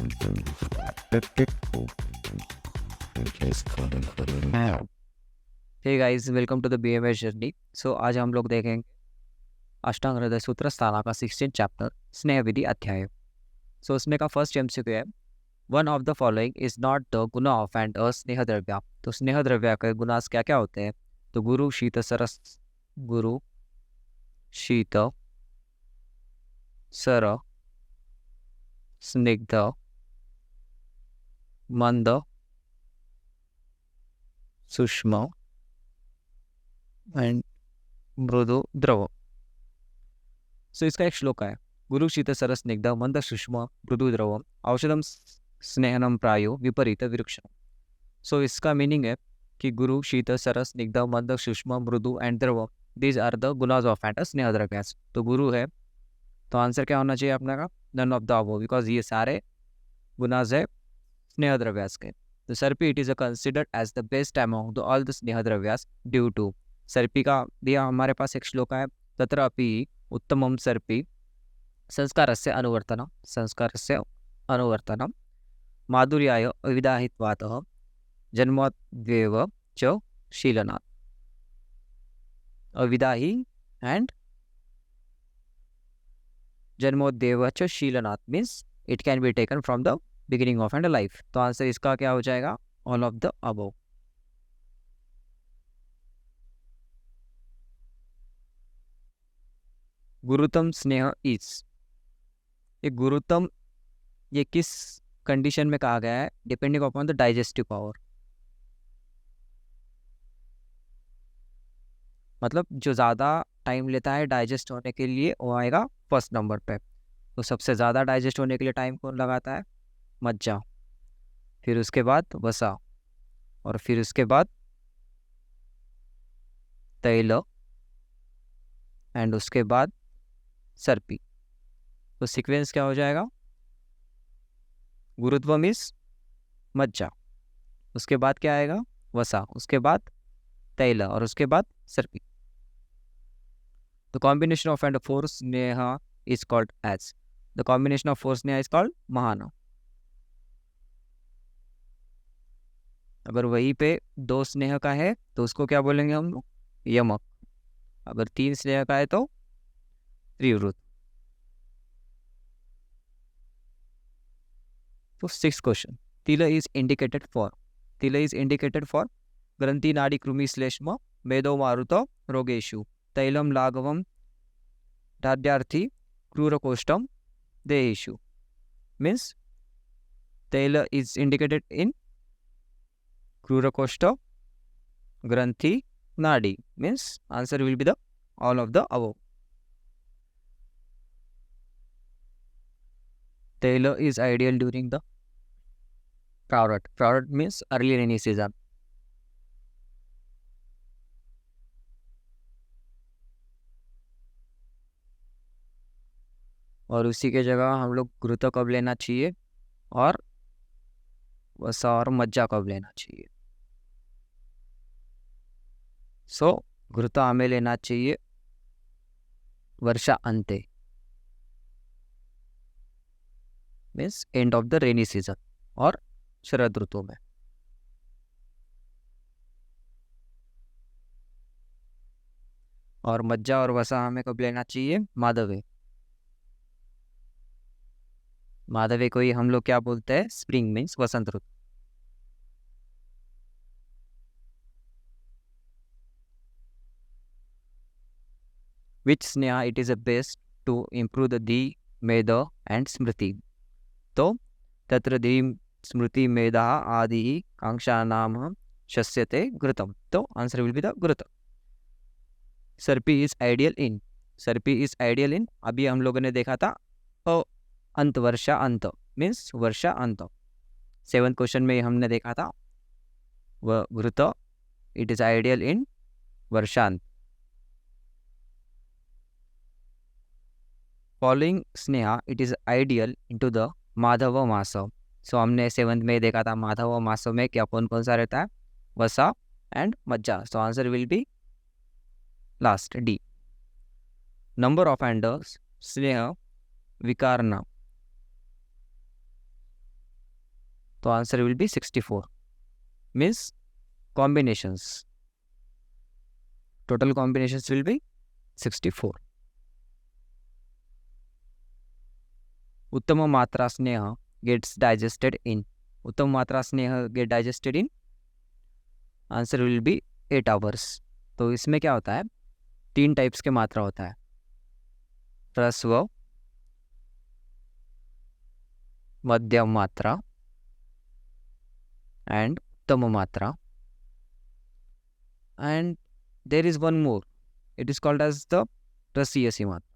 Hey guys, welcome to the BMS journey. So आज हम लोग देखेंगे अष्टांग हृदय सूत्र स्थाना का 16 चैप्टर स्नेह विधि अध्याय। सो उसमें का फर्स्ट एमसीक्यू है, one of the following is not the Guna of and अ स्नेह द्रव्य। तो स्नेह द्रव्य के गुणास क्या क्या होते हैं? तो गुरु शीत सरस, गुरु शीत सर स्निग्ध मंद सूक्ष्म एंड मृदु द्रव। सो इसका एक श्लोक है, गुरु शीत सरस स्निग्ध मंद सूक्ष्म मृदु द्रव औषधम स्नेहनम प्रायो विपरीत विरुक्षण। सो इसका मीनिंग है कि गुरु शीत सरस स्निग्ध मंद सूक्ष्म मृदु एंड द्रव, दीज आर द गुनाज ऑफ एंड स्नेह द्रव्यास। तो गुरु है, तो आंसर क्या होना चाहिए अपने का? None of the above, because ये सारे गुनाज है स्नेह द्रव्यास के। तो सर्पी it is considered as the best among the all the स्नेह द्रव्यास ड्यू टू। सर्पी का दिया हमारे पास एक श्लोक है, तत्र अपि उत्तमम सर्पी संस्कारस्य अनुवर्तनम, संस्कारस्य अनुवर्तनम माधुर्याय अविदाहित्वातः जन्मोद्वेव च शीलनात्। अविदाही एंड जन्मोद्वेव च शीलनात् means it can be taken from the beginning of and life. तो आंसर इसका क्या हो जाएगा? All of the above. गुरुतम स्नेह इज, ये गुरुतम ये किस कंडीशन में कहा गया है? Depending upon the digestive power, मतलब जो ज़्यादा टाइम लेता है डाइजेस्ट होने के लिए वो आएगा फर्स्ट नंबर पे। तो सबसे ज़्यादा डाइजेस्ट होने के लिए टाइम कौन लगाता है? मज्जा, फिर उसके बाद वसा, और फिर उसके बाद तैल, एंड उसके बाद सर्पी। तो सीक्वेंस क्या हो जाएगा? गुरुत्व मीन्स मज्जा, उसके बाद क्या आएगा? वसा, उसके बाद तैल, और उसके बाद सर्पी। The combination of and four स्नेह is called as, the combination of four स्नेह इज कॉल्ड महान। अगर वहीं पे दो स्नेह का है तो उसको क्या बोलेंगे हम लोग? यमक। अगर तीन स्नेह का है तो त्रिवृत। तो सिक्स क्वेश्चन, तिल इज इंडिकेटेड फॉर, तिल इज इंडिकेटेड फॉर ग्रंथि नाड़ी कृमि श्लेष्म मेदो मारुत रोगेशु तैलम लाघवम दाद्यार्थी क्रूरकोष्ठम देहेशु। मीन्स तैल इज इंडिकेटेड इन क्रूरकोष्ठ, ग्रंथि, nadi, means answer will be the all of the above. Tailor is ideal during the Pravrat. Pravrat means early rainy season. और उसी के जगह हम लोग घृत कब लेना चाहिए और वसा और मज्जा कब लेना चाहिए? सो घृत हमें लेना चाहिए वर्षा अंते, means end of the rainy season, और शरद ऋतु में। और मज्जा और वसा हमें कब लेना चाहिए? माधवे, माधवे को ही हम लोग क्या बोलते हैं? स्प्रिंग मीन्स वसंत ऋतु। विच स्नेहा it is a best to improve the धी मेद एंड स्मृति। तो तत्र धी स्मृति मेधा आदि कांक्षा नाम शस्यते घृतम। तो आंसर विल बी द घृत। सर्पी इज आइडियल इन, सर्पी इज आइडियल इन, अभी हम लोगों ने देखा था अंत, वर्षा अंत मीन्स वर्षा अंत। 7th क्वेश्चन में हमने देखा था वह घृत इट इज आइडियल इन वर्षांत। फॉलोइंग स्नेहा it is ideal into the माधव मास। सो हमने 7th में देखा था माधव मास में क्या कौन कौन सा रहता है? वसा एंड मज्जा। सो answer will B last D. Number of Anders स्नेह विकारना, तो answer will B 64 means combinations. Total combinations will be 64. उत्तम मात्रा स्नेह gets digested in. उत्तम मात्रा स्नेह get digested in. Answer will be 8 hours. तो इसमें क्या होता है, 3 टाइप्स के मात्रा होता है, ह्रस्व, मध्यम मात्रा एंड उत्तम मात्रा. And there is one more. It is called as the रसीयसी मात्रा.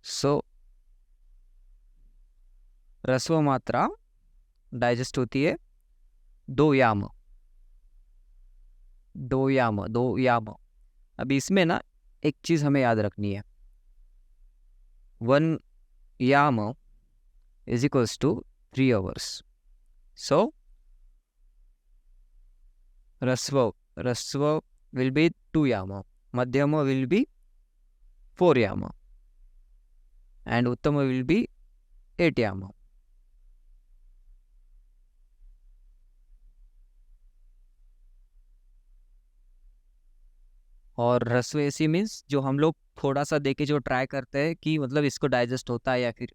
So ह्रस्व मात्रा डाइजेस्ट होती है 2 याम. अभी इसमें ना एक चीज हमें याद रखनी है, 1 याम is equals to 3 hours. So ह्रस्व will be 2 yama, madhyama will be 4 yama, and uttama will be 8 yama. और ह्रस्व ऐसी मीन्स जो हम लोग थोड़ा सा देके जो ट्राई करते हैं कि मतलब इसको डाइजेस्ट होता है, या फिर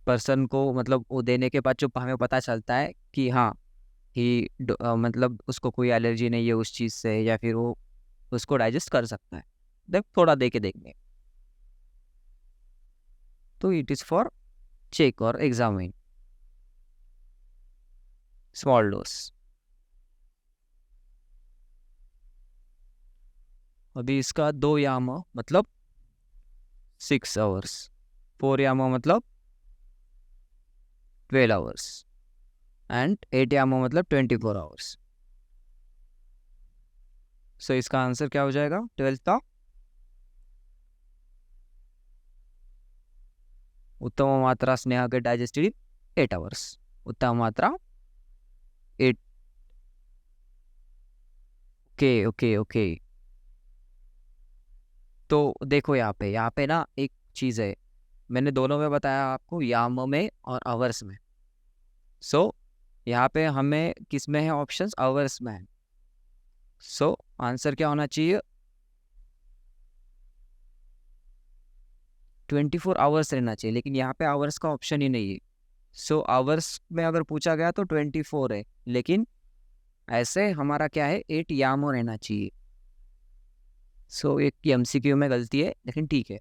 पर्सन को मतलब वो देने के बाद जो हमें पता चलता है कि हाँ कि मतलब उसको कोई एलर्जी नहीं है उस चीज़ से, या फिर वो उसको डाइजेस्ट कर सकता है, देख थोड़ा दे के देखने. तो इट इज़ फॉर चेक और एग्जामिन. Small dose. अभी इसका 2 यामा मतलब 6 hours, 4 यामा मतलब 12 hours, एंड 8 यामा मतलब 24 hours. सो इसका आंसर क्या हो जाएगा 12th का? उत्तम मात्रा स्नेह के डाइजेस्टेड 8 hours. उत्तम मात्रा 8. ओके. तो देखो यहाँ पे ना एक चीज़ है, मैंने दोनों में बताया आपको, याम में और आवर्स में. सो यहाँ पे हमें किस में है ऑप्शंस, आवर्स में है. सो आंसर क्या होना चाहिए 24 आवर्स रहना चाहिए, लेकिन यहाँ पे आवर्स का ऑप्शन ही नहीं है. सो आवर्स में अगर पूछा गया तो 24 है, लेकिन ऐसे हमारा क्या है 8 यामो रहना चाहिए. सो एक MCQ में गलती है, लेकिन ठीक है.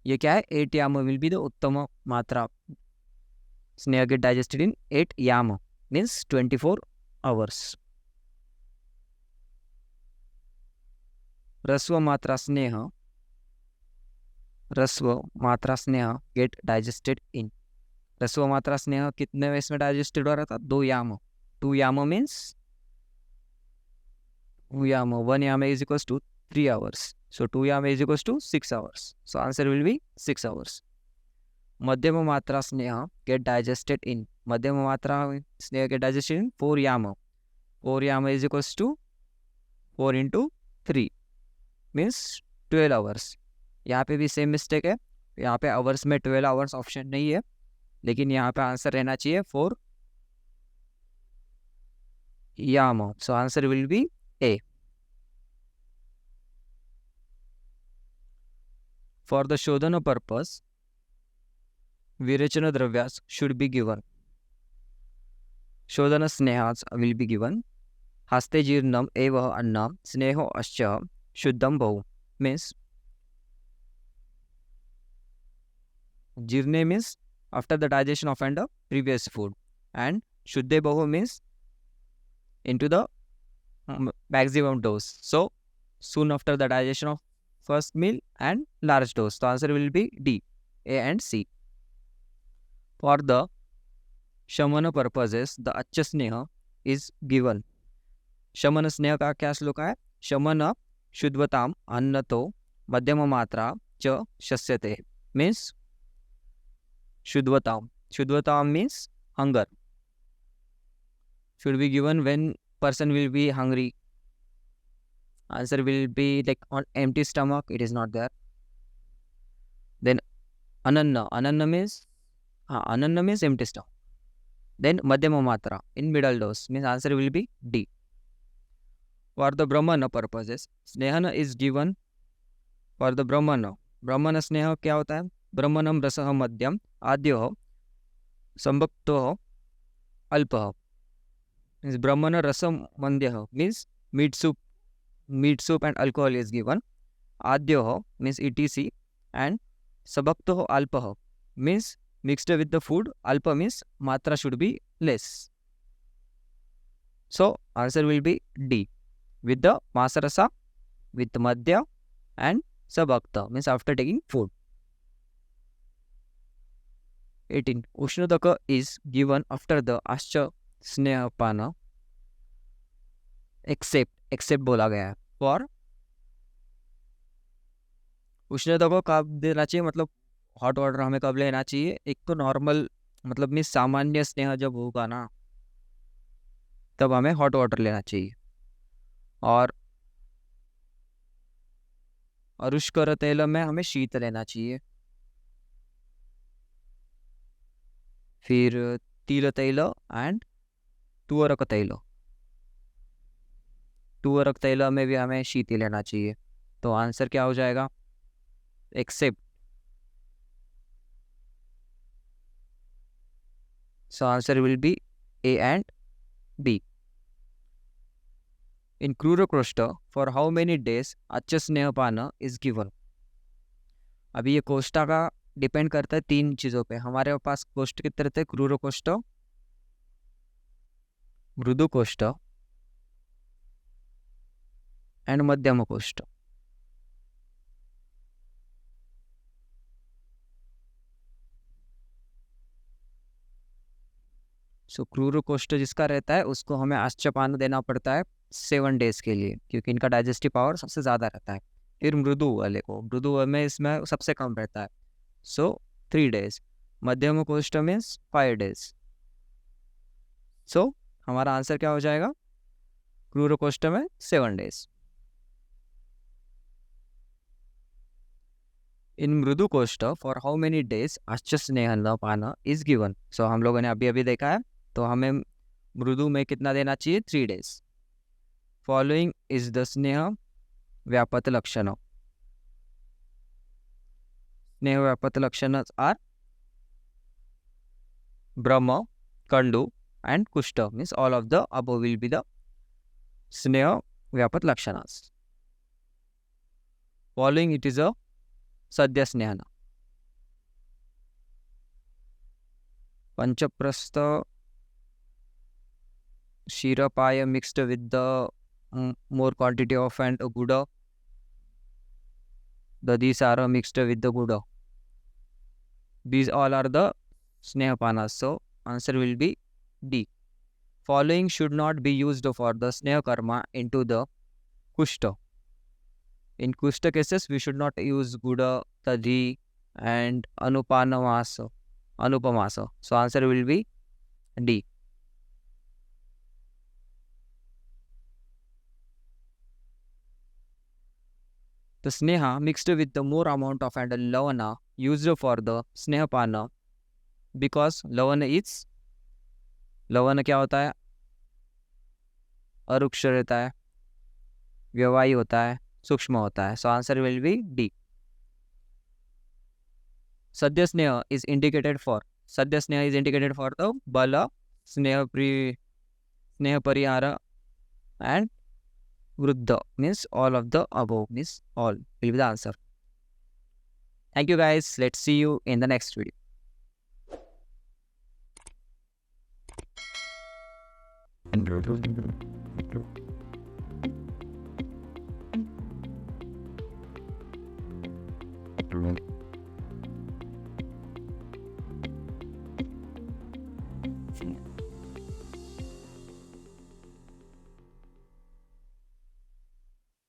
ये क्या है 8 यामो विल बी द उत्तम मात्रा स्नेह गेट डाइजेस्टेड इन 8 यामो मीन्स 24 hours. ह्रस्व मात्रा स्नेह गेट डाइजेस्टेड इन. ह्रस्व मात्रा स्नेह कितने वेस में डाइजेस्टेड हो रहा था, 2 यामो. 2 यामो मीन्स 2 यामो, 1 यामो is equals to 3 hours. So 2 यामो is equals to 6 hours. So answer will be 6 hours. मध्यम मात्रा स्नेह गेट डाइजेस्टेड इन. मध्यम मात्रा स्नेह गेट डाइजेस्टेड इन 4 यामो. 4 यामो is equals to 4 into 3 means 12 hours. यहाँ पे भी सेम मिस्टेक है, यहाँ पे आवर्स में 12 hours ऑप्शन नहीं है, लेकिन यहाँ पे आंसर रहना चाहिए 4 यामो. So answer will be A. For the शोधन purpose, विरेचन द्रव्यास should be given. शोधन स्नेहास will be given. हस्ते जीर्णम एव अन्नम स्नेहो अश्च शुद्धम बहु means जीर्णे means after the digestion of the previous food, and shuddhe bahu means into the maximum dose. So soon after the digestion of first meal and large dose. The answer will be D, A and C. For the शमन purposes, the अच्छा स्नेह is given. शमन स्नेह का क्या श्लोक है, शमन शुद्धवताम अन्नतो मध्यम मात्रा च शस्यते means शुद्धवताम means hunger should be given when person will be hungry. Answer will be like on empty stomach, it is not there. Then Ananna means ananna means empty stop. Then madhyama matra in middle dose means answer will be D. For the brahmana purposes, snehana is given for the brahmana. ब्रह्मण स्नेह क्या होता है? ब्रह्मणम रसः मध्यम आद्यो संभक्तो अल्पः. Means brahmana rasam mandhyah means meat soup and alcohol is given. Adyoh means etc and sabaktoh alpah means mixed with the food. Alpa means matra should be less. So answer will be D with the masarasa, with madhya and sabakta means after taking food. 18. Ushnodaka is given after the ascha स्नेहपान except बोला गया है. For उष्णता को कब देना चाहिए, मतलब हॉट वाटर हमें कब लेना चाहिए? एक तो नॉर्मल मतलब मीन सामान्य स्नेह जब होगा ना तब हमें हॉट वाटर लेना चाहिए. और अरुष्कर तैल में हमें शीत लेना चाहिए. फिर तिल तैल एंड तुअरक तैल में भी हमें शीत ही लेना चाहिए. तो आंसर क्या हो जाएगा? Except. So answer will be a and b. In क्रूरकृष्ट फॉर हाउ मेनी डेज अच्छ स्नेहपान इज गिवन. अभी ये कोष्टा का डिपेंड करता है 3 चीज़ों पे. हमारे पास कोष्ट कितने रहते हैं? क्रूरकोष्ट, मृदु कोष्ट एंड मध्यम कोष्ट. सो क्रूर कोष्ट जिसका रहता है उसको हमें आश्चपान देना पड़ता है 7 डेज के लिए, क्योंकि इनका डाइजेस्टिव पावर सबसे ज़्यादा रहता है. फिर मृदु वाले को, मृदु में इसमें सबसे कम रहता है, सो 3 डेज. मध्यम कोष्ट मीन्स 5 डेज. सो हमारा आंसर क्या हो जाएगा? क्रूर कोष्ट में 7 डेज. इन मृदु कोष्ट फॉर हाउ मेनी डेज आश्च स्नेह पान इज गिवन. सो हम लोगों ने अभी अभी देखा है, तो हमें मृदु में कितना देना चाहिए? 3 डेज. फॉलोइंग इज द स्नेह व्यापत लक्षण. स्नेह व्यापत लक्षण are Brahma, कंडु and kushta means all of the above will be the sneha vyapat lakshanas. Following it is a sadhya snehana. Panchaprastha shirapaya mixed with the more quantity of and guda. These are mixed with the guda. These all are the snehapanas. So answer will be D. Following should not be used for the sneha karma into the kushta. In kushta cases, we should not use guda, tadhi and anupamasa. So answer will be D. The sneha mixed with the more amount of and lavana used for the snehapana, because लवण क्या होता है? अरुक्ष रहता है, व्यवाही होता है, सूक्ष्म होता है. सो आंसर विल बी डी. सद्य स्नेह इज इंडिकेटेड फॉर द बल, स्नेह परिहार एंड वृद्ध means all of the above means all will be the answer. Thank you guys. Let's see you in the next video.